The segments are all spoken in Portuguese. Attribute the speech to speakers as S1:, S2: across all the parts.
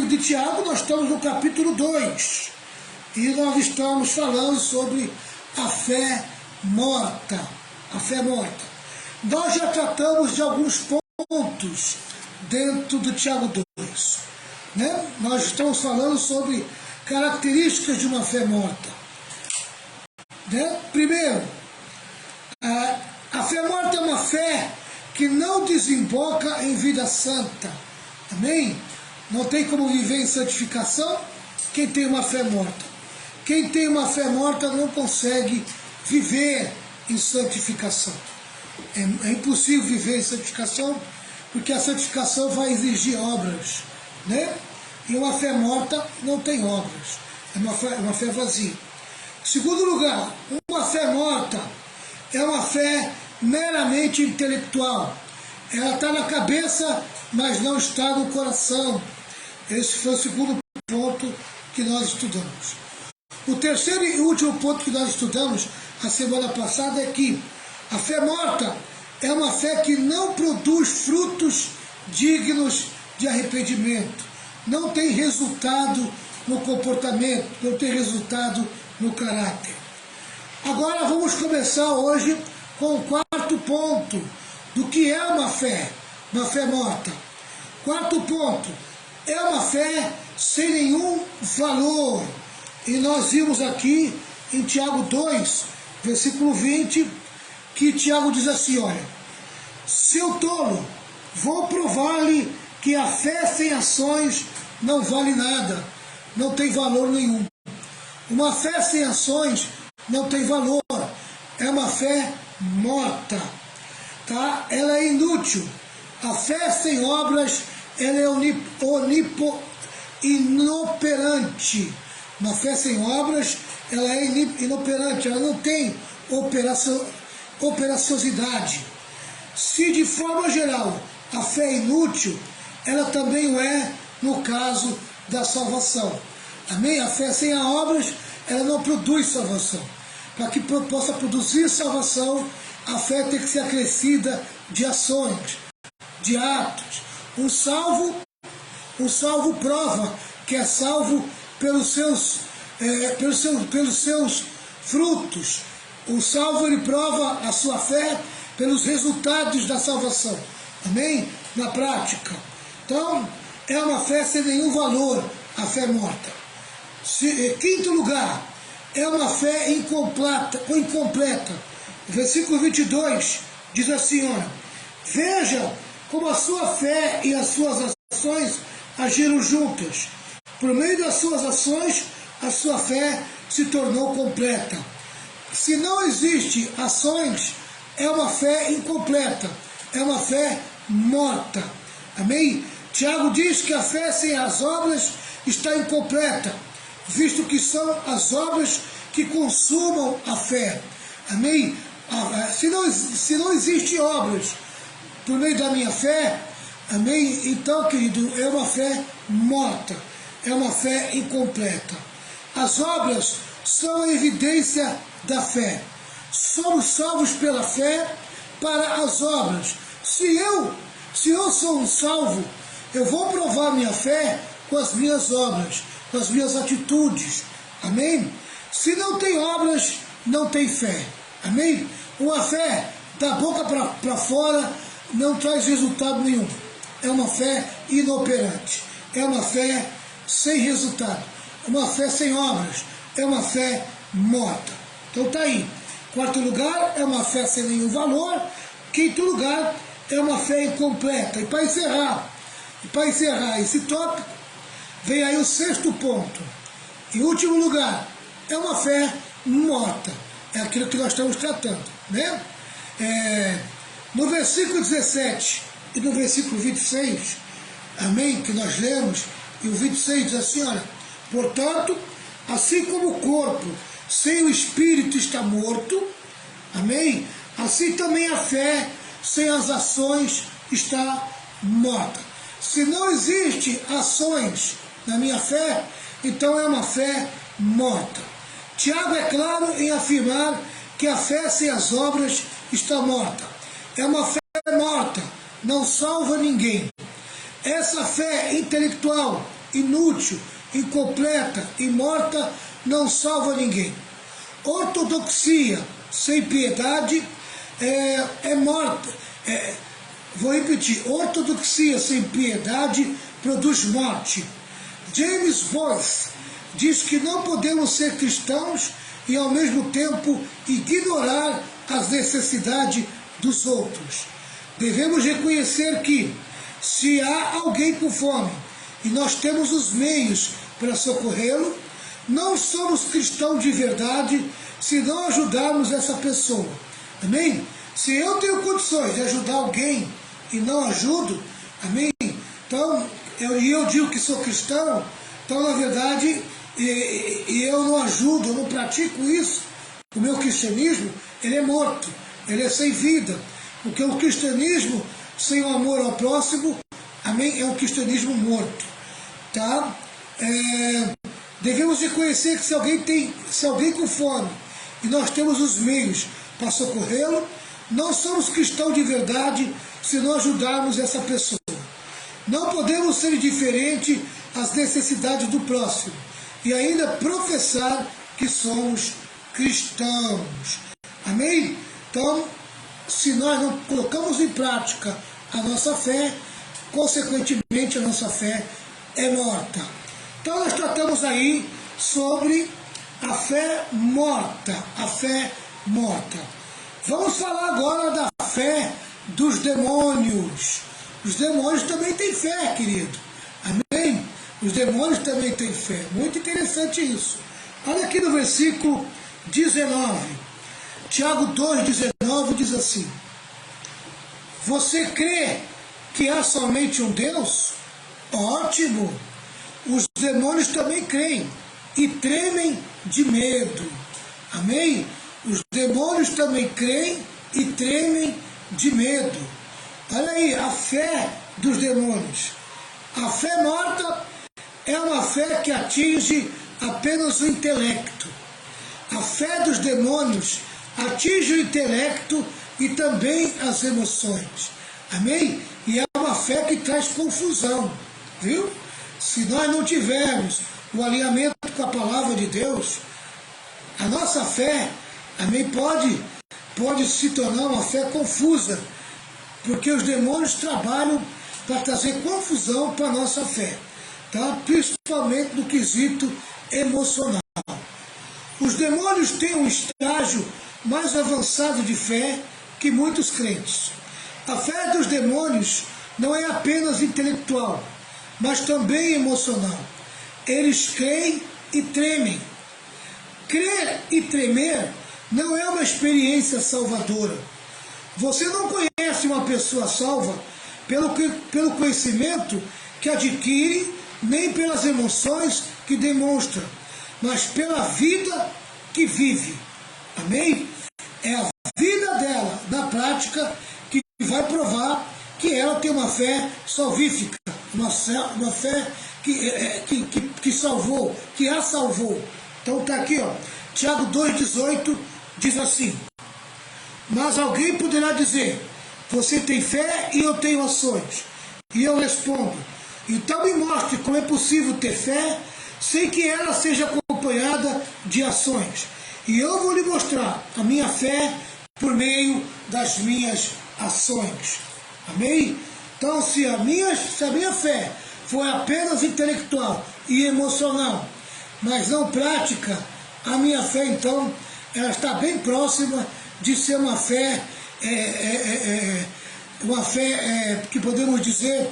S1: livro de Tiago, nós estamos no capítulo 2. E nós estamos falando sobre a fé morta. A fé morta. Nós já tratamos de alguns pontos dentro do Tiago 2. Né? Nós estamos falando sobre características de uma fé morta. Né? Primeiro, a fé morta é uma fé que não desemboca em vida santa. Amém? Não tem como viver em santificação quem tem uma fé morta. Quem tem uma fé morta não consegue viver em santificação. É impossível viver em santificação, porque a santificação vai exigir obras, né? E uma fé morta não tem obras, é uma fé vazia. Em segundo lugar, uma fé morta é uma fé meramente intelectual. Ela está na cabeça, mas não está no coração. Esse foi o segundo ponto que nós estudamos. O terceiro e último ponto que nós estudamos a semana passada é que a fé morta é uma fé que não produz frutos dignos de arrependimento. Não tem resultado no comportamento, não tem resultado no caráter. Agora vamos começar hoje com o quarto ponto do que é uma fé morta. Quarto ponto, é uma fé sem nenhum valor. E nós vimos aqui em Tiago 2, versículo 20, que Tiago diz assim, olha, seu tolo, vou provar-lhe que a fé sem ações não vale nada, não tem valor nenhum. Uma fé sem ações não tem valor, é uma fé morta, tá? Ela é inútil. A fé sem obras, ela é inoperante. Uma fé sem obras, ela é inoperante, ela não tem operacionalidade. Se de forma geral a fé é inútil, ela também o é no caso da salvação. Amém? A fé sem as obras, ela não produz salvação. Para que possa produzir salvação, a fé tem que ser acrescida de ações, de atos. Um salvo prova que é salvo pelos seus frutos. O salvo, ele prova a sua fé pelos resultados da salvação. Amém? Na prática. Então, é uma fé sem nenhum valor, a fé morta. Quinto lugar, é uma fé incompleta. Versículo 22 diz assim, olha, veja como a sua fé e as suas ações agiram juntas. Por meio das suas ações, a sua fé se tornou completa. Se não existe ações, é uma fé incompleta, é uma fé morta. Amém? Tiago diz que a fé sem as obras está incompleta, visto que são as obras que consumam a fé. Amém? Se não existe obras por meio da minha fé, amém? Então, querido, é uma fé morta, é uma fé incompleta. As obras são a evidência da fé. Somos salvos pela fé para as obras. Se eu sou um salvo, eu vou provar minha fé com as minhas obras, com as minhas atitudes. Amém? Se não tem obras, não tem fé. Amém? Uma fé da boca para fora não traz resultado nenhum. É uma fé inoperante. É uma fé sem resultado. É uma fé sem obras. É uma fé morta. Então tá aí. Quarto lugar, é uma fé sem nenhum valor. Quinto lugar, é uma fé incompleta. E para encerrar esse tópico, vem aí o sexto ponto. Em último lugar, é uma fé morta. É aquilo que nós estamos tratando, né? No versículo 17 e no versículo 26, amém, que nós lemos, e o 26 diz assim, olha, portanto, assim como o corpo sem o espírito está morto, amém, assim também a fé sem as ações está morta. Se não existe ações na minha fé, então é uma fé morta. Tiago é claro em afirmar que a fé sem as obras está morta. É uma fé morta, não salva ninguém. Essa fé intelectual inútil, incompleta e morta não salva ninguém. Ortodoxia sem piedade é morta. Vou repetir, ortodoxia sem piedade produz morte. James Boyce diz que não podemos ser cristãos e ao mesmo tempo ignorar as necessidades dos outros. Devemos reconhecer que, se há alguém com fome e nós temos os meios para socorrê-lo, não somos cristãos de verdade se não ajudarmos essa pessoa. Amém? Se eu tenho condições de ajudar alguém e não ajudo, amém? Então, eu digo que sou cristão, então na verdade, eu não ajudo, eu não pratico isso, o meu cristianismo, ele é morto, ele é sem vida, porque o cristianismo sem o amor ao próximo, amém, é um cristianismo morto, tá? Devemos reconhecer que se alguém com fome e nós temos os meios para socorrê-lo, não somos cristãos de verdade se não ajudarmos essa pessoa. Não podemos ser indiferentes às necessidades do próximo e ainda professar que somos cristãos. Amém? Então, se nós não colocamos em prática a nossa fé, consequentemente a nossa fé é morta. Então nós tratamos aí sobre a fé morta, a fé morta. Vamos falar agora da fé dos demônios. Os demônios também têm fé, querido. Amém? Os demônios também têm fé. Muito interessante isso. Olha aqui no versículo 19. Tiago 2,19 diz assim: você crê que há somente um Deus? Ótimo! Os demônios também creem e tremem de medo. Amém? Os demônios também creem e tremem de medo. Olha aí, a fé dos demônios. A fé morta é uma fé que atinge apenas o intelecto. A fé dos demônios atinge o intelecto e também as emoções. Amém? E é uma fé que traz confusão. Viu? Se nós não tivermos o alinhamento com a palavra de Deus, a nossa fé, amém, pode se tornar uma fé confusa, porque os demônios trabalham para trazer confusão para a nossa fé, tá? Principalmente no quesito emocional. Os demônios têm um estágio mais avançado de fé que muitos crentes. A fé dos demônios não é apenas intelectual, mas também emocional. Eles creem e tremem. Crer e tremer não é uma experiência salvadora. Você não conhece uma pessoa salva pelo conhecimento que adquire, nem pelas emoções que demonstra, mas pela vida que vive. Amém? É a vida dela, na prática, que vai provar que ela tem uma fé salvífica, uma fé que salvou, que a salvou. Então está aqui, ó, Tiago 2,18 diz assim: mas alguém poderá dizer, você tem fé e eu tenho ações. E eu respondo, então me mostre como é possível ter fé sem que ela seja acompanhada de ações. E eu vou lhe mostrar a minha fé por meio das minhas ações. Amém? Então, se a minha fé for apenas intelectual e emocional, mas não prática, a minha fé, então, ela está bem próxima de ser uma fé, que podemos dizer,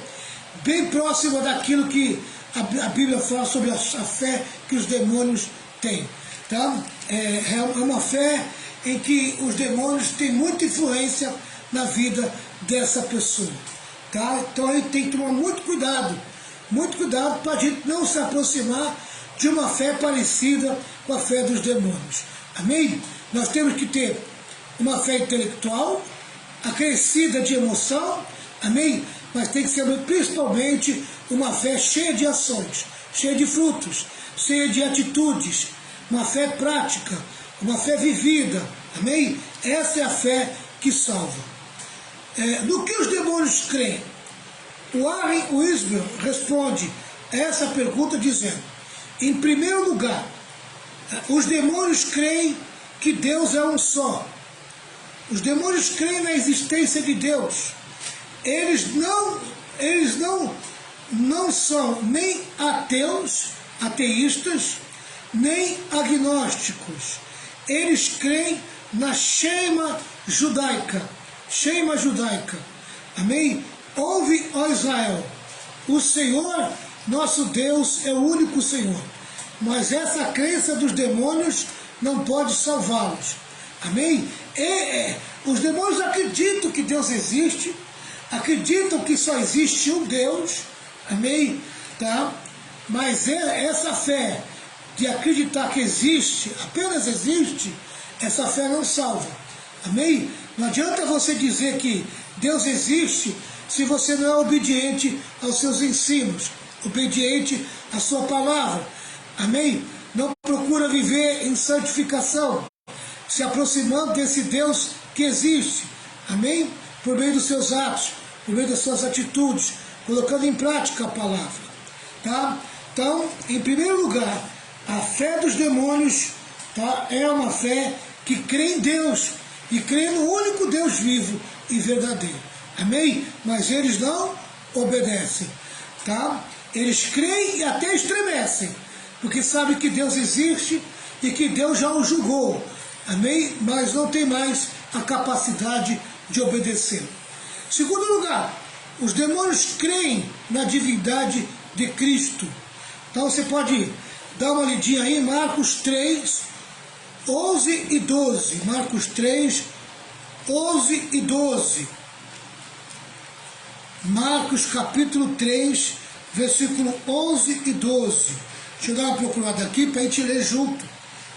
S1: bem próxima daquilo que a Bíblia fala sobre a fé que os demônios têm. Tá? É uma fé em que os demônios têm muita influência na vida dessa pessoa. Tá? Então a gente tem que tomar muito cuidado para a gente não se aproximar de uma fé parecida com a fé dos demônios. Amém? Nós temos que ter uma fé intelectual, acrescida de emoção, amém? Mas tem que ser principalmente uma fé cheia de ações, cheia de frutos, cheia de atitudes, uma fé prática, uma fé vivida, amém? Essa é a fé que salva. No que os demônios creem? O Warren Wiersbe responde, essa pergunta dizendo, em primeiro lugar, os demônios creem que Deus é um só. Os demônios creem na existência de Deus. Eles não são nem ateístas, nem agnósticos. Eles creem na Shema judaica. Shema judaica. Amém? Ouve, ó Israel, o Senhor, nosso Deus, é o único Senhor. Mas essa crença dos demônios não pode salvá-los. Amém? Os demônios acreditam que Deus existe, acreditam que só existe um Deus. Amém? Tá? Mas essa fé de acreditar que existe, apenas existe, essa fé não salva. Amém? Não adianta você dizer que Deus existe se você não é obediente aos seus ensinos, obediente à sua palavra. Amém? Não procura viver em santificação, se aproximando desse Deus que existe. Amém? Por meio dos seus atos, por meio das suas atitudes, colocando em prática a palavra. Tá? Então, em primeiro lugar, a fé dos demônios, tá, é uma fé que crê em Deus e crê no único Deus vivo e verdadeiro. Amém? Mas eles não obedecem. Tá? Eles creem e até estremecem, porque sabem que Deus existe e que Deus já o julgou. Amém? Mas não tem mais a capacidade de obedecer. Segundo lugar, os demônios creem na divindade de Cristo. Então você pode dar uma lidinha aí, Marcos 3, 11 e 12. Marcos 3, 11 e 12. Marcos capítulo 3, versículo 11 e 12. Deixa eu dar uma procurada aqui para a gente ler junto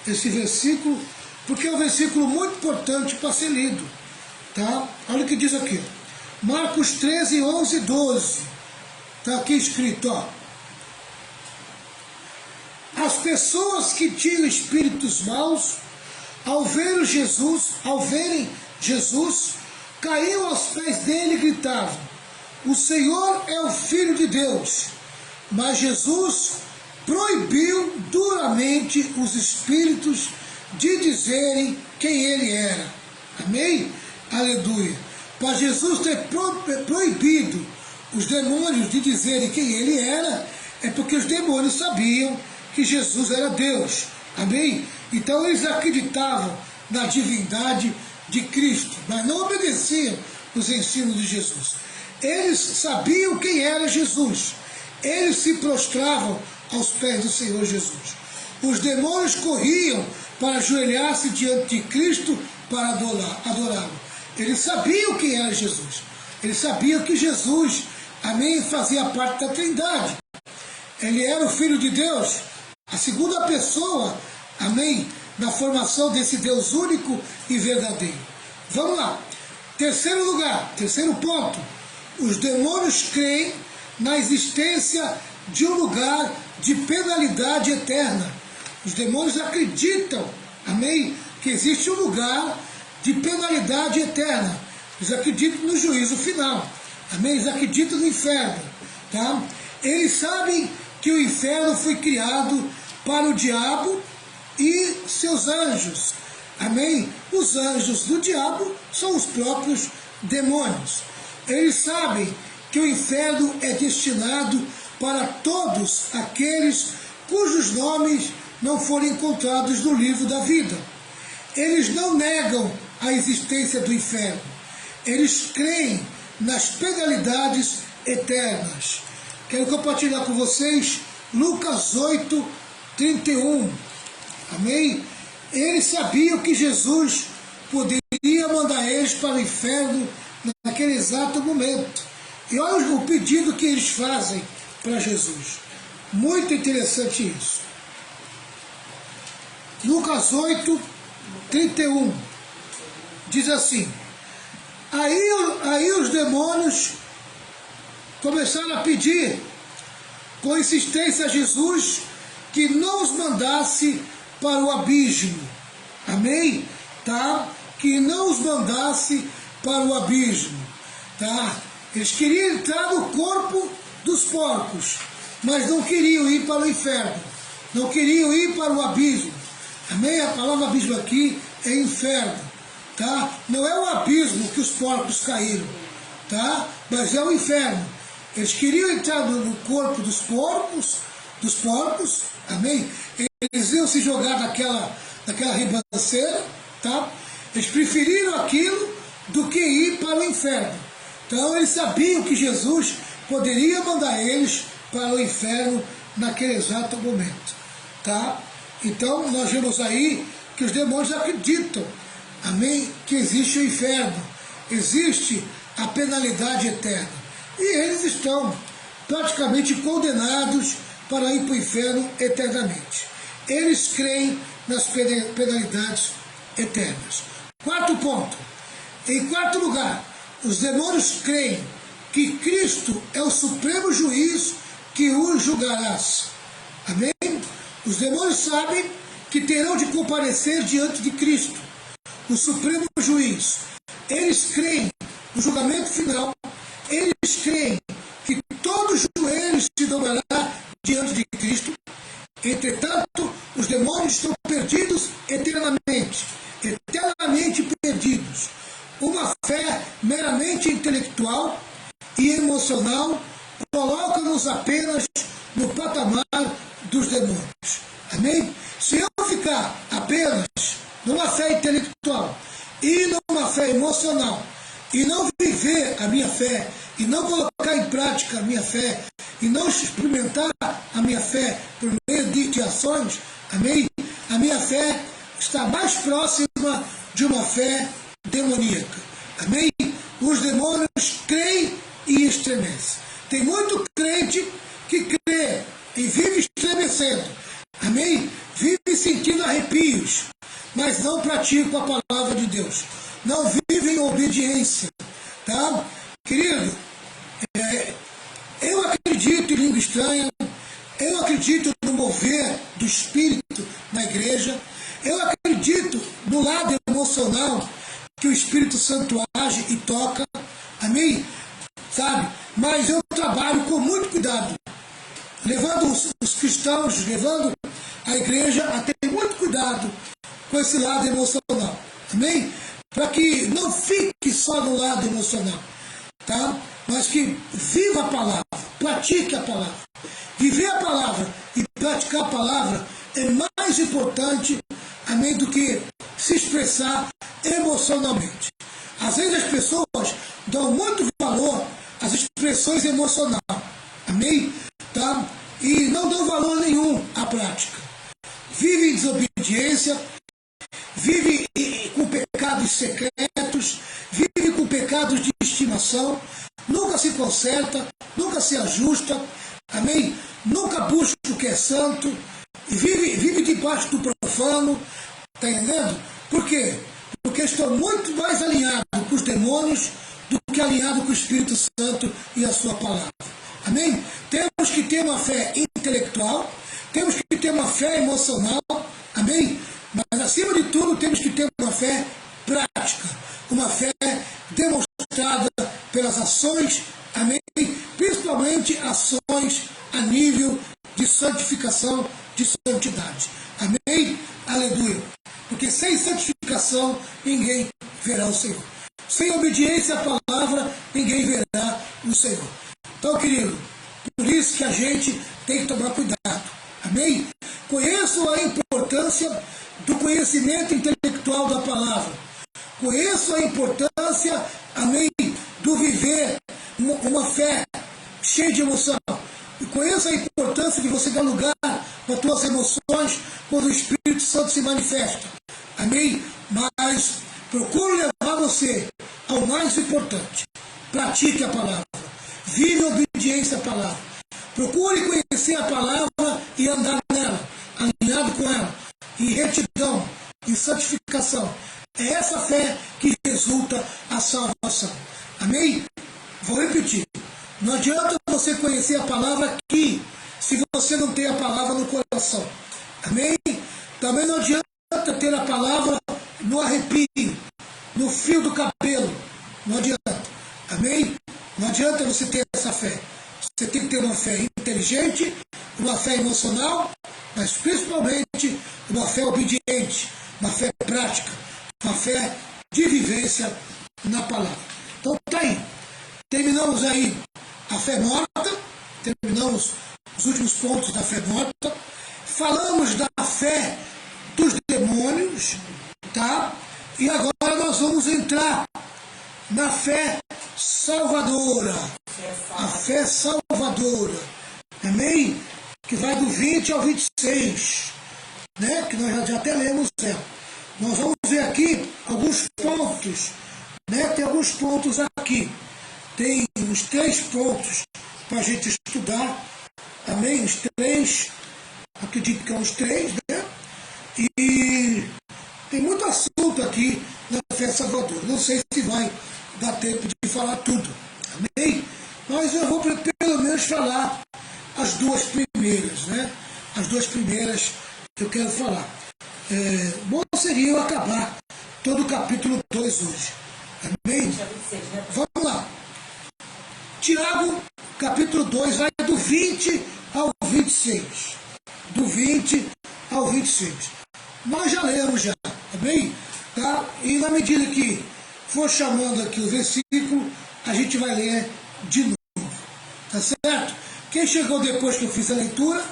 S1: esse versículo, porque é um versículo muito importante para ser lido. Tá? Olha o que diz aqui. Marcos 13, 11 e 12. Está aqui escrito, ó. As pessoas que tinham espíritos maus, ao verem Jesus, caíam aos pés dele e gritavam, o Senhor é o Filho de Deus. Mas Jesus proibiu duramente os espíritos de dizerem quem ele era. Amém? Aleluia. Para Jesus ter proibido os demônios de dizerem quem ele era, é porque os demônios sabiam que Jesus era Deus. Amém? Então eles acreditavam na divindade de Cristo, mas não obedeciam os ensinos de Jesus. Eles sabiam quem era Jesus. Eles se prostravam aos pés do Senhor Jesus. Os demônios corriam para ajoelhar-se diante de Cristo para adorá-lo. Eles sabiam quem era Jesus. Eles sabiam que Jesus, amém, fazia parte da Trindade. Ele era o Filho de Deus, a segunda pessoa, amém, na formação desse Deus único e verdadeiro. Vamos lá. Terceiro lugar, terceiro ponto. Os demônios creem na existência de um lugar de penalidade eterna. Os demônios acreditam, amém, que existe um lugar de penalidade eterna. Eles acreditam no juízo final. Amém? Eles acreditam no inferno. Tá? Eles sabem que o inferno foi criado para o diabo e seus anjos. Amém? Os anjos do diabo são os próprios demônios. Eles sabem que o inferno é destinado para todos aqueles cujos nomes não forem encontrados no livro da vida. Eles não negam a existência do inferno. Eles creem nas penalidades eternas. Quero compartilhar com vocês Lucas 8, 31. Amém? Eles sabiam que Jesus poderia mandar eles para o inferno naquele exato momento. E olha o pedido que eles fazem para Jesus. Muito interessante isso. Lucas 8, 31. Diz assim, aí os demônios começaram a pedir com insistência a Jesus que não os mandasse para o abismo. Amém? Tá? Que não os mandasse para o abismo. Tá? Eles queriam entrar no corpo dos porcos, mas não queriam ir para o inferno, não queriam ir para o abismo. Amém? A palavra abismo aqui é inferno, tá? Não é o abismo que os porcos caíram, tá? Mas é o inferno. Eles queriam entrar no corpo dos porcos, amém? Eles iam se jogar naquela ribanceira, tá? Eles preferiram aquilo do que ir para o inferno. Então eles sabiam que Jesus poderia mandar eles para o inferno naquele exato momento, tá? Então nós vemos aí que os demônios acreditam, amém? Que existe o inferno, existe a penalidade eterna. E eles estão praticamente condenados para ir para o inferno eternamente. Eles creem nas penalidades eternas. Quarto ponto. Em quarto lugar, os demônios creem que Cristo é o supremo juiz que os julgarás. Amém? Os demônios sabem que terão de comparecer diante de Cristo, o supremo juiz. Eles creem no julgamento final. Eles creem que todo joelho se dobrará diante de Cristo. Entretanto, os demônios estão perdidos eternamente perdidos. Uma fé meramente intelectual e emocional coloca-nos apenas no patamar dos demônios. Amém? Se eu ficar apenas numa fé intelectual e numa fé emocional, e não viver a minha fé, e não colocar em prática a minha fé, e não experimentar a minha fé por meio de ações, amém? A minha fé está mais próxima de uma fé demoníaca, amém? Os demônios creem e estremecem. Tem muito crente que crê e vive estremecendo, amém? Vive sentindo arrepios, mas não praticam a palavra de Deus. Não vivem em obediência, tá? Querido, eu acredito em língua estranha, eu acredito no mover do Espírito na igreja, eu acredito no lado emocional que o Espírito Santo age e toca, amém? Sabe? Mas eu trabalho com muito cuidado, levando os cristãos, levando a igreja a ter muito cuidado com esse lado emocional, amém? Para que não fique só no lado emocional, tá? Mas que viva a palavra, pratique a palavra. Viver a palavra e praticar a palavra é mais importante, amém, do que se expressar emocionalmente. Às vezes as pessoas dão muito valor às expressões emocionais, amém, tá? E não dão valor nenhum à prática. Vive em desobediência, vive com pecados secretos, vive com pecados de estimação, nunca se conserta, nunca se ajusta, amém? Nunca busca o que é santo, vive debaixo do profano, está entendendo? Por quê? Porque estão muito mais alinhados com os demônios do que alinhados com o Espírito Santo e a sua palavra, amém? Temos que ter uma fé intelectual, temos que ter uma fé emocional, amém? Mas, acima de tudo, temos que ter uma fé prática, uma fé demonstrada pelas ações, amém? Principalmente ações a nível de santificação, de santidade, amém? Aleluia! Porque sem santificação, ninguém verá o Senhor. Sem obediência à palavra, ninguém verá o Senhor. Então, querido, por isso que a gente tem que tomar cuidado, amém? Conheço a importância do conhecimento intelectual da palavra. Conheço a importância, amém, do viver uma fé cheia de emoção. E conheço a importância de você dar lugar para as tuas emoções quando o Espírito Santo se manifesta. Amém? Mas procure levar você ao mais importante. Pratique a palavra. Vive a obediência à palavra. Procure conhecer a palavra e andar nela, alinhado com ela, em retidão, em santificação. É essa fé que resulta a salvação. Amém? Vou repetir. Não adianta você conhecer a palavra aqui, se você não tem a palavra no coração. Amém? Também não adianta ter a palavra no arrepio, no fio do cabelo. Não adianta. Amém? Não adianta você ter essa fé. Você tem que ter uma fé inteligente, uma fé emocional, mas principalmente uma fé obediente, uma fé prática, uma fé de vivência na palavra. Então tá aí. Terminamos aí a fé morta, terminamos os últimos pontos da fé morta, falamos da fé dos demônios, tá? E agora nós vamos entrar na fé salvadora. A fé salvadora. Amém? Que vai do 20 ao 26. Né? Que nós já até lemos ela. Nós vamos ver aqui alguns pontos. Né? Tem alguns pontos aqui. Tem uns 3 pontos para a gente estudar. Amém? Os 3. Acredito que é os 3, né? E tem muito assunto aqui na fé salvadora. Não sei se vai dar tempo de falar tudo. Amém? Mas eu vou pelo menos falar as 2 primeiras, né? As 2 primeiras que eu quero falar. Bom seria eu acabar todo o capítulo 2 hoje. Amém? Vamos lá. Tiago, capítulo 2, vai do 20 ao 26. Do 20 ao 26. Nós já lemos já, amém? Tá? E na medida que for chamando aqui o versículo, a gente vai ler de novo. Tá certo? Quem chegou depois que eu fiz a leitura,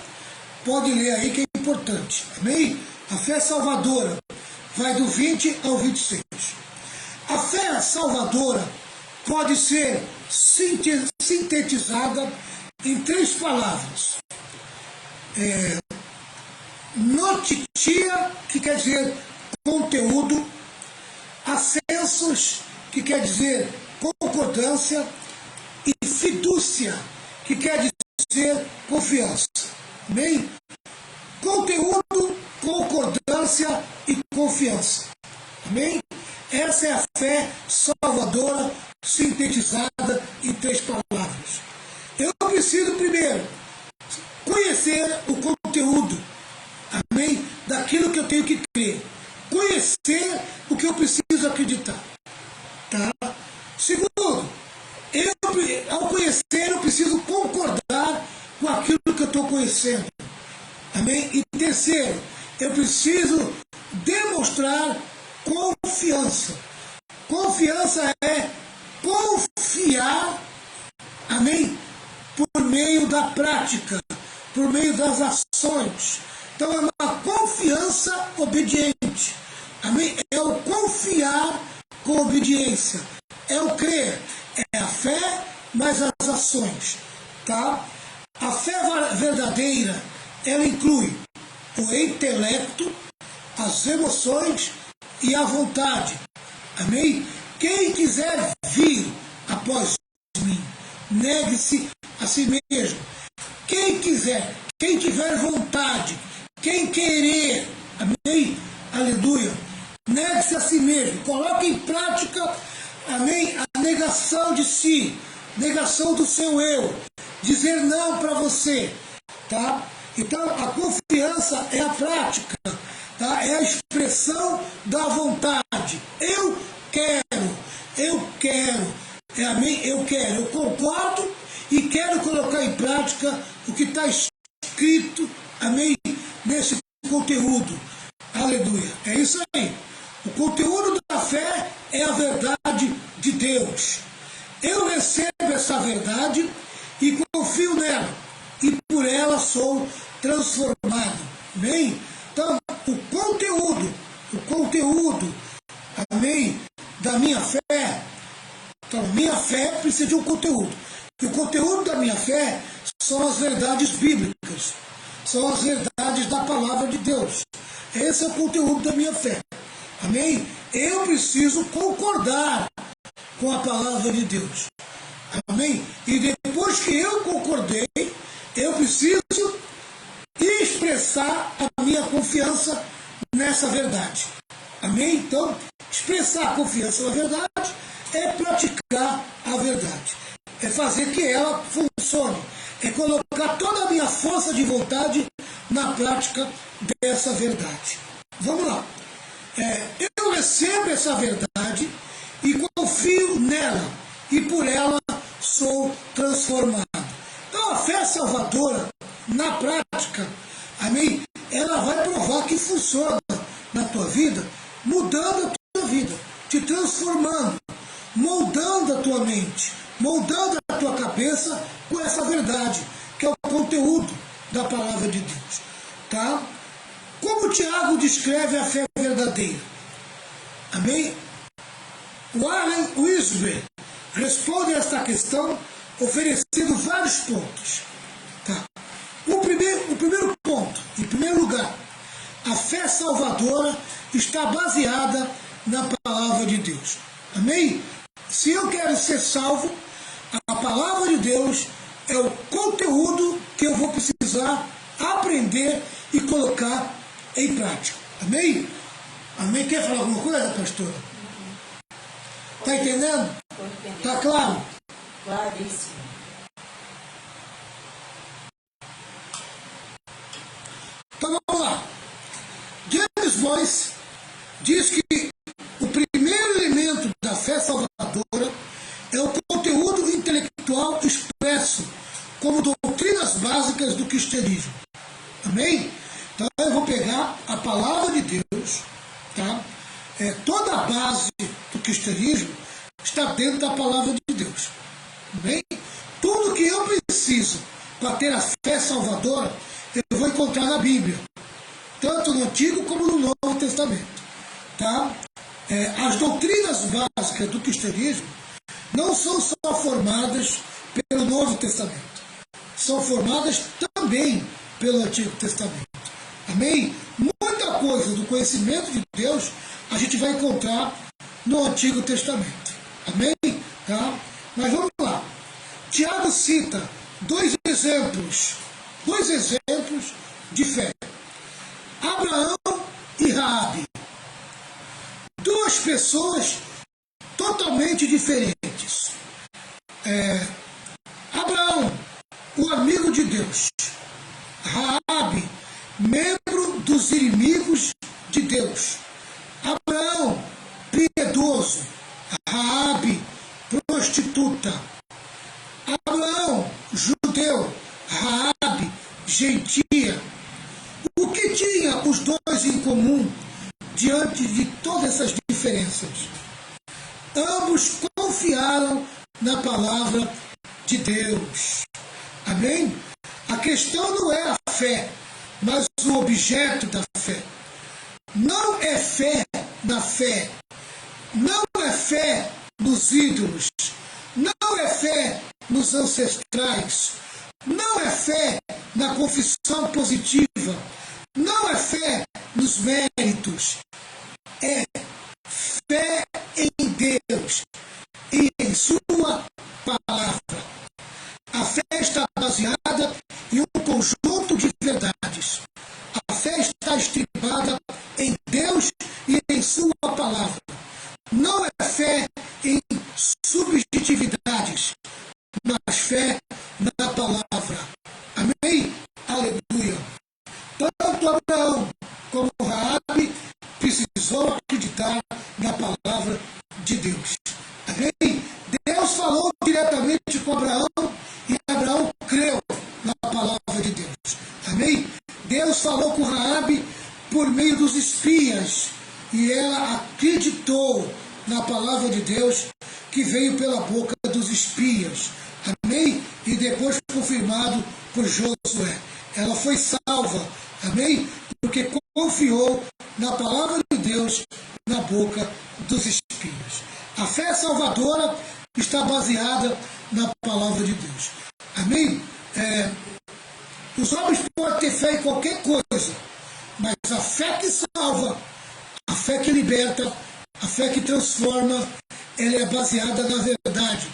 S1: pode ler aí que é importante. Amém? A fé salvadora vai do 20 ao 26. A fé salvadora pode ser sintetizada em 3 palavras. Notitia, que quer dizer conteúdo, assensus, que quer dizer concordância, e fidúcia, que quer dizer confiança. Amém? Conteúdo, concordância e confiança. Amém? Essa é a fé salvadora sintetizada em 3 palavras. Eu preciso primeiro conhecer o conteúdo, amém? Daquilo que eu tenho que crer. Conhecer o que eu preciso acreditar. Tá? Segundo, ao conhecer eu preciso concordar com aquilo que eu estou conhecendo. Amém? E terceiro, eu preciso demonstrar confiança. Confiança é confiar, amém? Por meio da prática, por meio das ações. Então é uma confiança obediente. Amém? É o confiar com obediência. É o crer. É a fé, mais as ações. Tá? A fé verdadeira, ela inclui o intelecto, as emoções e a vontade. Amém? Quem quiser vir após mim, negue-se a si mesmo. Quem quiser, quem tiver vontade, quem querer, amém? Aleluia. Negue-se a si mesmo. Coloque em prática, amém? A negação de si, negação do seu eu. Dizer não para você, tá? Então, a confiança é a prática, tá? É a expressão da vontade. Eu quero, amém? Eu quero, eu concordo e quero colocar em prática o que está escrito, amém? Nesse conteúdo. Aleluia. É isso aí. O conteúdo da fé é a verdade de Deus. Eu recebo essa verdade e confio nela. E por ela sou transformado. Amém? Então, o conteúdo, amém, da minha fé. Então, minha fé precisa de um conteúdo. E o conteúdo da minha fé são as verdades bíblicas. São as verdades da palavra de Deus. Esse é o conteúdo da minha fé. Amém? Eu preciso concordar com a palavra de Deus. Amém? E depois que eu concordei, eu preciso expressar a minha confiança nessa verdade. Amém? Então, expressar a confiança na verdade é praticar a verdade. É fazer que ela funcione. É colocar toda a minha força de vontade na prática dessa verdade. Vamos lá. Eu recebo essa verdade e confio nela. E por ela sou transformado. Então a fé salvadora, na prática, amém, ela vai provar que funciona na tua vida, mudando a tua vida, te transformando, moldando a tua mente, moldando a tua cabeça com essa verdade, que é o conteúdo da palavra de Deus. Tá? Como Tiago descreve a fé verdadeira? Amém? Warren Wiersbe responde a esta questão oferecendo vários pontos. Tá? O primeiro ponto, em primeiro lugar, a fé salvadora está baseada na palavra de Deus. Amém? Se eu quero ser salvo, a palavra de Deus é o conteúdo que eu vou precisar aprender e colocar em prática. Amém? Amém? Quer falar alguma coisa, pastora? Está entendendo? Está claro?
S2: Claríssimo.
S1: Então vamos lá. James Boyce diz que o primeiro elemento da fé salvadora é o conteúdo intelectual expresso como doutrinas básicas do cristianismo. Amém? Então eu vou pegar a palavra de Deus, tá? Toda a base do cristianismo está dentro da palavra de Deus. Amém? Tudo que eu preciso para ter a fé salvadora, eu vou encontrar na Bíblia, tanto no Antigo como no Novo Testamento. Tá? As doutrinas básicas do cristianismo não são só formadas pelo Novo Testamento, são formadas também pelo Antigo Testamento. Amém? Muita coisa do conhecimento de Deus a gente vai encontrar no Antigo Testamento. Amém? Tá? Mas vamos lá. Tiago cita dois exemplos de fé. Abraão e Raabe. Duas pessoas totalmente diferentes. Abraão, o amigo de Deus. Raabe, membro dos inimigos de Deus. Abraão, piedoso. Raabe, prostituta. Abraão, judeu. Raabe, gentia. O que tinha os dois em comum diante de todas essas diferenças? Ambos confiaram na palavra de Deus. Amém? A questão não é a fé, mas o objeto da fé. Não é fé na fé. Não é fé nos ídolos. Não é fé nos ancestrais. Não é fé na confissão positiva. Não é fé nos méritos. É fé em Deus e em sua palavra. A fé está baseada em um conjunto de verdades. A fé está estripada em Deus e em sua palavra. Não é fé em subjetividades, mas fé na palavra. Amém? Aleluia. Tanto Abraão como Raabe precisou acreditar na palavra de Deus. Amém? Deus falou diretamente com Abraão e Abraão creu na palavra de Deus. Amém? Deus falou com Raabe por meio dos espias e ela acreditou na palavra de Deus que veio pela boca dos espias. Amém? E depois confirmado por Josué. Ela foi salva. Amém? Porque confiou na palavra de Deus na boca dos espias. A fé salvadora está baseada na palavra de Deus. Amém? Os homens podem ter fé em qualquer coisa, mas a fé que salva, a fé que liberta, a fé que transforma, ela é baseada na verdade.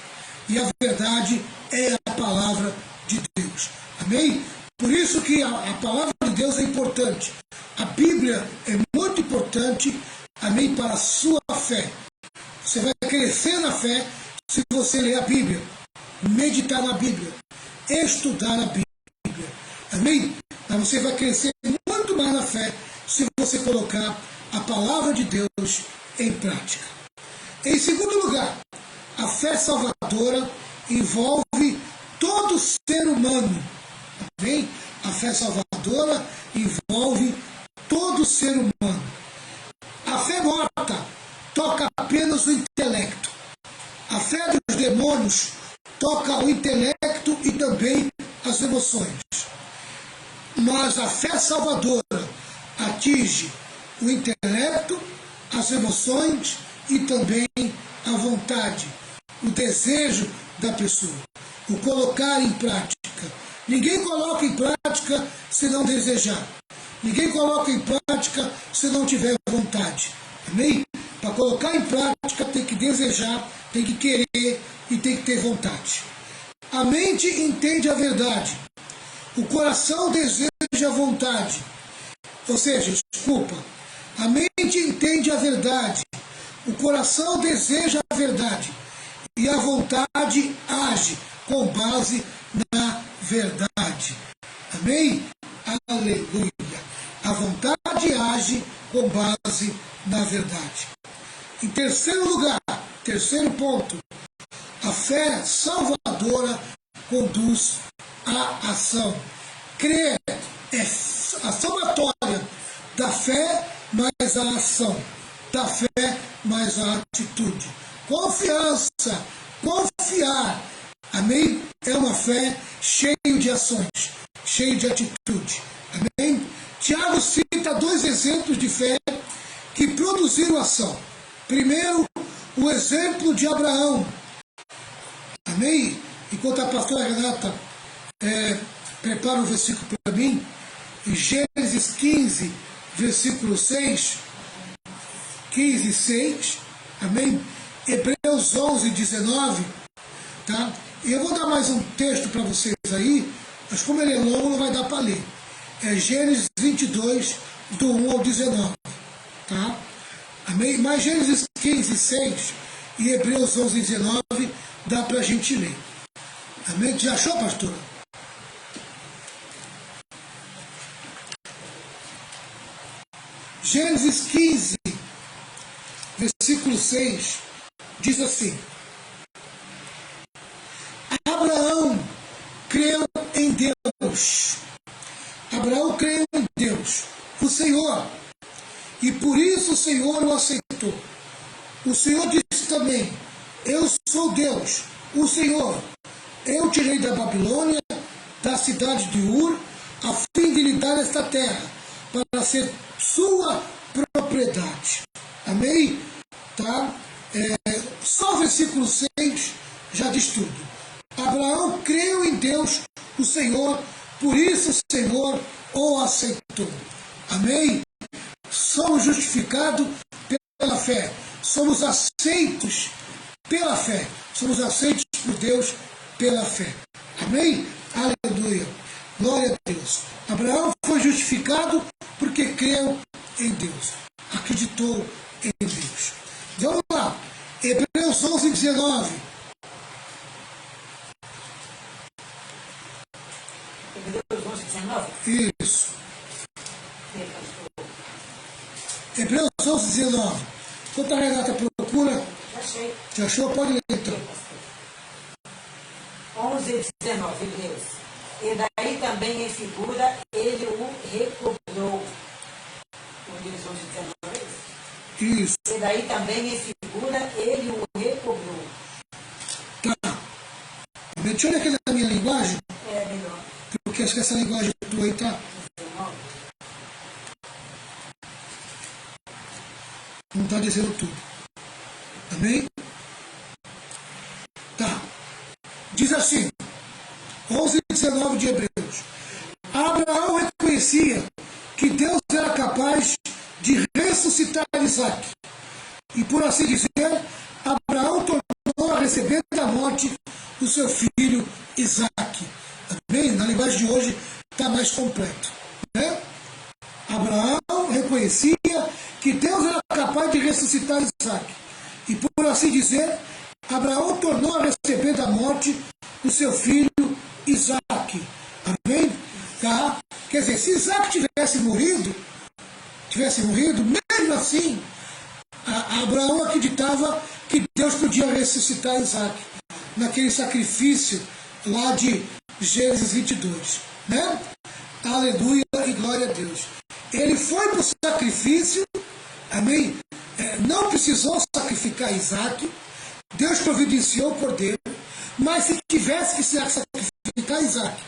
S1: E a verdade é a palavra de Deus. Amém? Por isso que a palavra de Deus é importante. A Bíblia é muito importante, amém, para a sua fé. Você vai crescer na fé se você ler a Bíblia, meditar na Bíblia, estudar a Bíblia. Amém? Mas você vai crescer muito mais na fé se você colocar a palavra de Deus em prática. Em segundo lugar, a fé salvadora envolve todo ser humano. Amém? A fé salvadora envolve todo ser humano. A fé morta toca apenas o intelecto. A fé dos demônios toca o intelecto e também as emoções. Mas a fé salvadora atinge o intelecto, as emoções e também a vontade, o desejo da pessoa, o colocar em prática. Ninguém coloca em prática se não desejar. Ninguém coloca em prática se não tiver vontade. Amém? Para colocar em prática tem que desejar, tem que querer e tem que ter vontade. A mente entende a verdade. O coração deseja a vontade. Ou seja, desculpa, a mente entende a verdade. O coração deseja a verdade. E a vontade age com base na verdade. Amém? Aleluia. A vontade age com base na verdade. Em terceiro lugar, terceiro ponto, a fé salvadora conduz à ação. Crer é a somatória da fé mais a ação, da fé mais a atitude. Confiança, confiar, amém? É uma fé cheia de ações, cheia de atitude, amém? Tiago cita dois exemplos de fé que produziram ação. Primeiro, o exemplo de Abraão, amém? Enquanto a pastora Renata prepara o versículo para mim, em Gênesis 15, versículo 6, 15, 6, amém? Hebreus 11, 19, tá? E eu vou dar mais um texto para vocês aí, mas como ele é longo, não vai dar para ler. É Gênesis 22, do 1 ao 19, tá? Amém? Mas Gênesis 15, 6 e Hebreus 11, 19 dá para a gente ler. Amém? Já achou, pastora? Gênesis 15, versículo 6, diz assim: Abraão creu em Deus. Abraão creu em Deus, o Senhor, e por isso o Senhor o aceitou. O Senhor disse também: eu sou Deus, o Senhor. Eu tirei da Babilônia, da cidade de Ur, a fim de lhe dar esta terra, para ser sua propriedade. Amém? Tá? Só o versículo 6 já diz tudo. Abraão creu em Deus, o Senhor, por isso o Senhor o aceitou. Amém? Somos justificados pela fé. Somos aceitos pela fé. Somos aceitos por Deus pela fé. Amém? Aleluia. Glória a Deus. Abraão foi justificado porque creu em Deus. Acreditou em Deus. Vamos lá. Hebreus 11, 19.
S2: Hebreus 11, 19?
S1: Isso. Hebreus 11, 19. Enquanto a Renata procura,
S2: Já achei.
S1: já achou? Pode ler então.
S2: 11, 19, Hebreus. E daí também em figura ele o recobrou. Hebreus 11, 19, é isso?
S1: Isso.
S2: E daí também em figura ele o recobrou.
S1: Tá. Deixa eu olhar aqui na minha linguagem,
S2: É melhor.
S1: porque acho que essa linguagem tua aí tá.
S2: 19.
S1: Não está dizendo tudo. Amém? Tá. Diz assim, 11 e 19 de Hebreus. Abraão reconhecia que Deus era capaz de ressuscitar Isaac. E por assim dizer, Abraão tornou a receber da morte o seu filho Isaac. Amém? Na linguagem de hoje está mais completo. Né? Abraão reconhecia que Deus era capaz de ressuscitar Isaac. E por assim dizer, Abraão tornou a receber da morte o seu filho Isaac. Amém? Tá? Quer dizer, se Isaac tivesse morrido, mesmo assim, Abraão acreditava que Deus podia ressuscitar Isaac naquele sacrifício lá de Gênesis 22, né? Aleluia e glória a Deus. Ele foi para o sacrifício, amém? Não precisou sacrificar Isaac, Deus providenciou o cordeiro, mas se tivesse que sacrificar Isaac,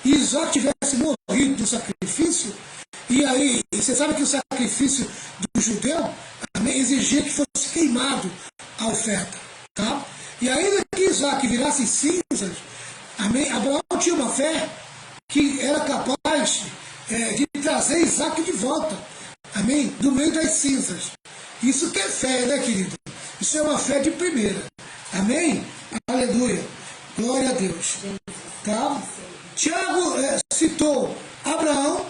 S1: e Isaac tivesse morrido no sacrifício, e aí, você sabe que o sacrifício do judeu, amém, exigia que fosse queimado a oferta, tá? E ainda que Isaac virasse cinzas, amém, Abraão tinha uma fé que era capaz de trazer Isaac de volta, amém, do meio das cinzas. Isso que é fé, né, querido? Isso é uma fé de primeira, amém? Aleluia, glória a Deus, tá? Tiago citou Abraão,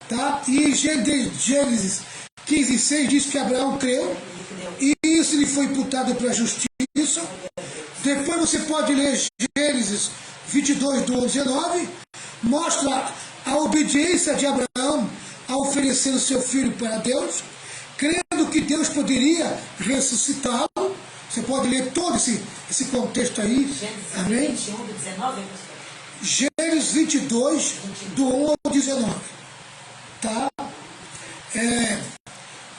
S1: tá? E Gênesis 15:6 diz que Abraão creu, e isso lhe foi imputado para a justiça. Depois você pode ler Gênesis 22, do 19, mostra a obediência de Abraão a oferecer o seu filho para Deus, crendo que Deus poderia ressuscitá-lo. Você pode ler todo esse contexto aí. Amém?
S2: 21, do 19,
S1: Gênesis 22, do 1 ao 19. Tá?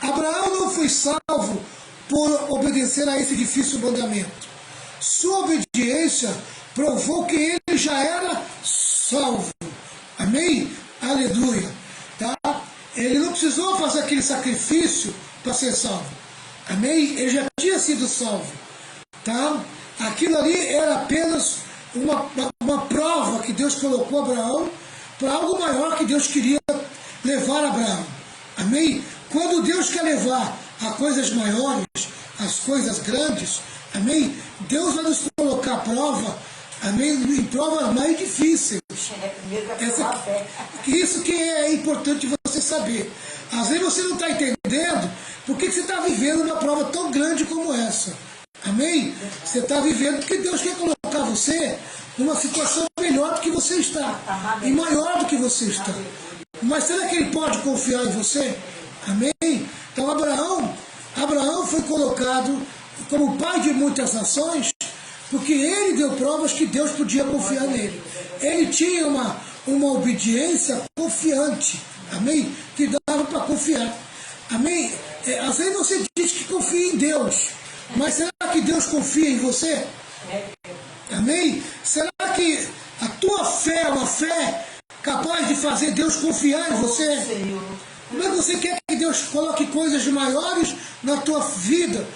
S1: Abraão não foi salvo por obedecer a esse difícil mandamento. Sua obediência provou que ele já era salvo. Amém? Aleluia. Tá? Ele não precisou fazer aquele sacrifício para ser salvo. Amém? Ele já tinha sido salvo. Tá? Aquilo ali era apenas uma prova que Deus colocou a Abraão para algo maior que Deus queria levar a Abraão. Amém? Quando Deus quer levar a coisas maiores, as coisas grandes, amém? Deus vai nos colocar à prova, amém? Em provas mais difíceis. Isso que é importante você saber. Às vezes você não está entendendo por que você está vivendo uma prova tão grande como essa. Amém? Você está vivendo porque Deus quer colocar você numa situação melhor do que você está. E maior do que você está. Mas será que ele pode confiar em você? Amém? Então Abraão foi colocado como pai de muitas nações, porque ele deu provas que Deus podia confiar nele. Ele tinha uma obediência confiante, amém? Que dava para confiar, amém? Às vezes você diz que confia em Deus, mas será que Deus confia em você? Amém? Será que a tua fé é uma fé capaz de fazer Deus confiar em você? Como é que você quer que Deus coloque coisas maiores na tua vida,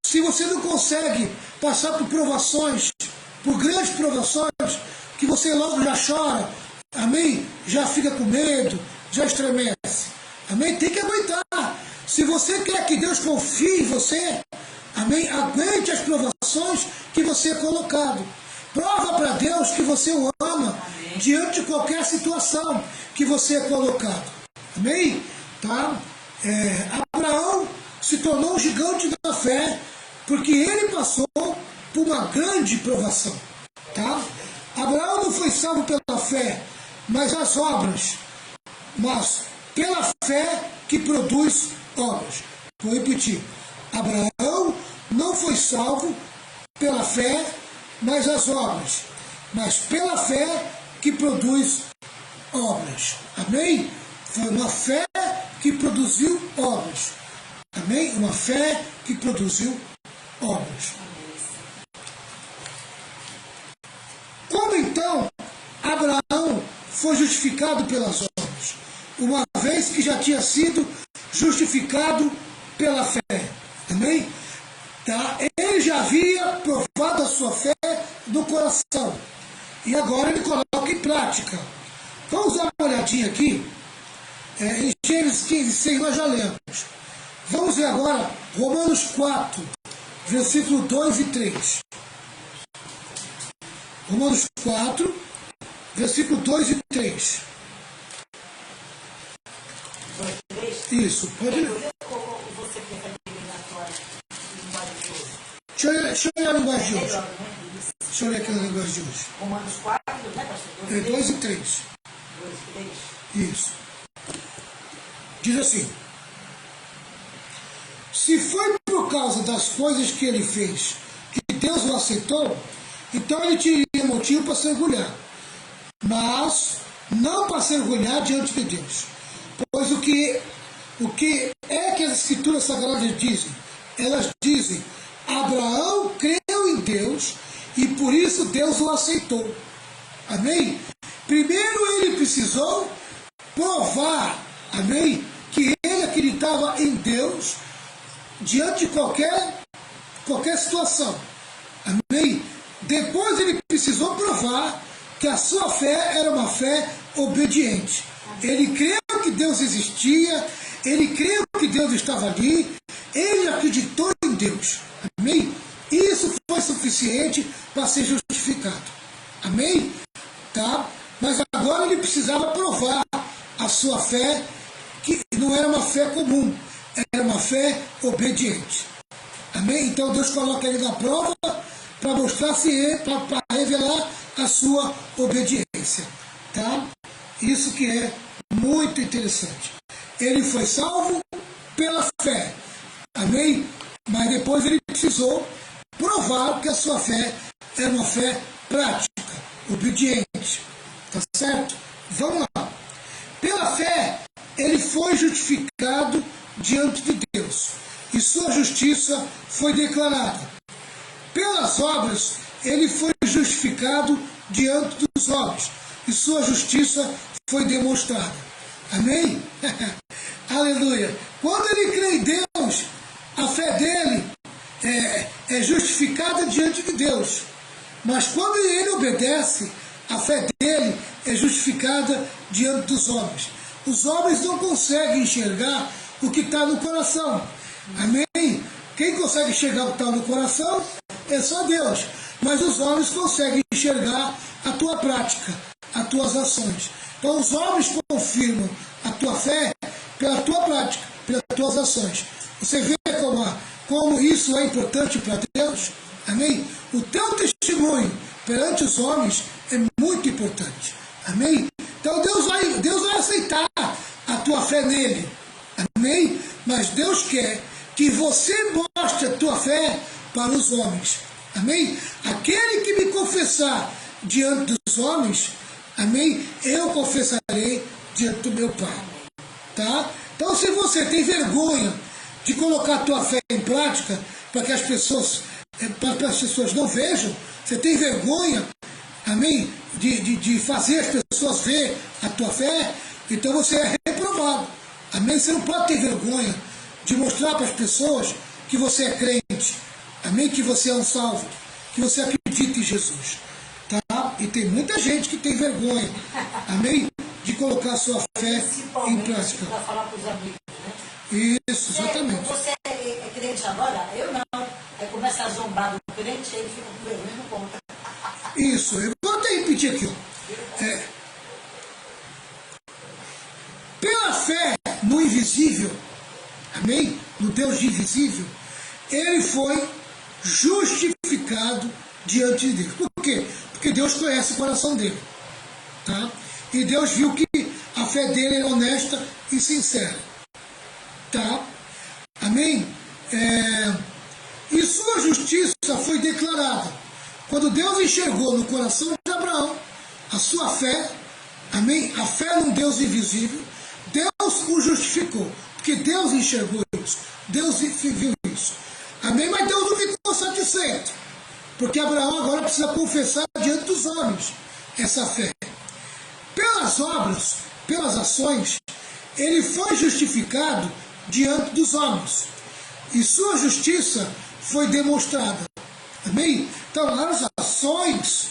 S1: se você não consegue passar por provações, por grandes provações, que você logo já chora, amém? Já fica com medo, já estremece, amém? Tem que aguentar. Se você quer que Deus confie em você, amém? Aguente as provações que você é colocado. Prova para Deus que você o ama, amém, diante de qualquer situação que você é colocado. Amém? Tá? Abraão se tornou um gigante da fé, porque ele passou por uma grande provação. Tá? Abraão não foi salvo pela fé, mas as obras, mas pela fé que produz obras. Vou repetir. Abraão não foi salvo pela fé, mas as obras, mas pela fé que produz obras. Amém? Foi uma fé que produziu obras. Amém? Uma fé que produziu obras. Como então Abraão foi justificado pelas obras? Uma vez que já tinha sido justificado pela fé. Amém? Tá? Ele já havia provado a sua fé no coração. E agora ele coloca em prática. Vamos dar uma olhadinha aqui. Em Gênesis 15:6 nós já lemos. Vamos ver agora Romanos 4, versículo 2 e 3. Romanos 4, versículo 2 e 3. Isso, pode ler. Deixa eu olhar a linguagem de hoje. Deixa eu olhar aqui na linguagem de hoje.
S2: Romanos 4, né, pastor?
S1: 2 e 3.
S2: 2 e 3.
S1: Isso. Diz assim: se foi por causa das coisas que ele fez que Deus o aceitou, então ele teria motivo para se orgulhar, mas não para se orgulhar diante de Deus. Pois o que é que as Escrituras Sagradas dizem? Elas dizem: Abraão creu em Deus e por isso Deus o aceitou. Amém? Primeiro ele precisou provar, amém, que ele acreditava em Deus diante de qualquer situação. Amém? Depois ele precisou provar que a sua fé era uma fé obediente. Ele creu que Deus existia, ele creu que Deus estava ali, ele acreditou em Deus. Amém? Isso foi suficiente para ser justificado. Amém? Tá? Mas agora ele precisava provar a sua fé, que não era uma fé comum, era uma fé obediente. Amém? Então Deus coloca ele na prova para mostrar para revelar a sua obediência. Tá? Isso que é muito interessante. Ele foi salvo pela fé. Amém? Mas depois ele precisou provar que a sua fé era uma fé prática, obediente. Tá certo? Vamos lá. Pela fé, ele foi justificado diante de Deus, e sua justiça foi declarada. Pelas obras, ele foi justificado diante dos homens, e sua justiça foi demonstrada. Amém? Aleluia! Quando ele crê em Deus, a fé dele é justificada diante de Deus. Mas quando ele obedece, a fé dele é justificada diante dos homens. Os homens não conseguem enxergar o que está no coração. Amém? Quem consegue enxergar o que está no coração é só Deus. Mas os homens conseguem enxergar a tua prática, as tuas ações. Então os homens confirmam a tua fé pela tua prática, pelas tuas ações. Você vê como isso é importante para Deus? Amém? O teu testemunho perante os homens é muito importante. Amém? Então Deus vai aceitar a tua fé nele. Amém? Mas Deus quer que você mostre a tua fé para os homens. Amém? Aquele que me confessar diante dos homens, amém? Eu confessarei diante do meu Pai. Tá? Então se você tem vergonha de colocar a tua fé em prática para que as pessoas não vejam, você tem vergonha, amém, de fazer as pessoas ver a tua fé, então você é reprovado. Amém? Você não pode ter vergonha de mostrar para as pessoas que você é crente. Amém? Que você é um salvo, que você acredita em Jesus. Tá? E tem muita gente que tem vergonha, amém, de colocar a sua fé em prática.
S2: Para falar para os amigos, né?
S1: Isso, exatamente.
S2: Você é crente agora? Eu não. Aí começa a zombar do crente, aí ele fica com vergonha e não conta.
S1: Isso, eu vou até repetir aqui. Pela fé no invisível, amém? No Deus invisível, ele foi justificado diante de Deus. Por quê? Porque Deus conhece o coração dele. Tá? E Deus viu que a fé dele é honesta e sincera. Tá? Amém? E sua justiça foi declarada. Quando Deus enxergou no coração de Abraão a sua fé, amém? A fé num Deus invisível, Deus o justificou. Porque Deus enxergou isso. Deus viu isso. Amém? Mas Deus não ficou satisfeito. Porque Abraão agora precisa confessar diante dos homens essa fé. Pelas obras, pelas ações, ele foi justificado diante dos homens. E sua justiça foi demonstrada. Amém? Então, as ações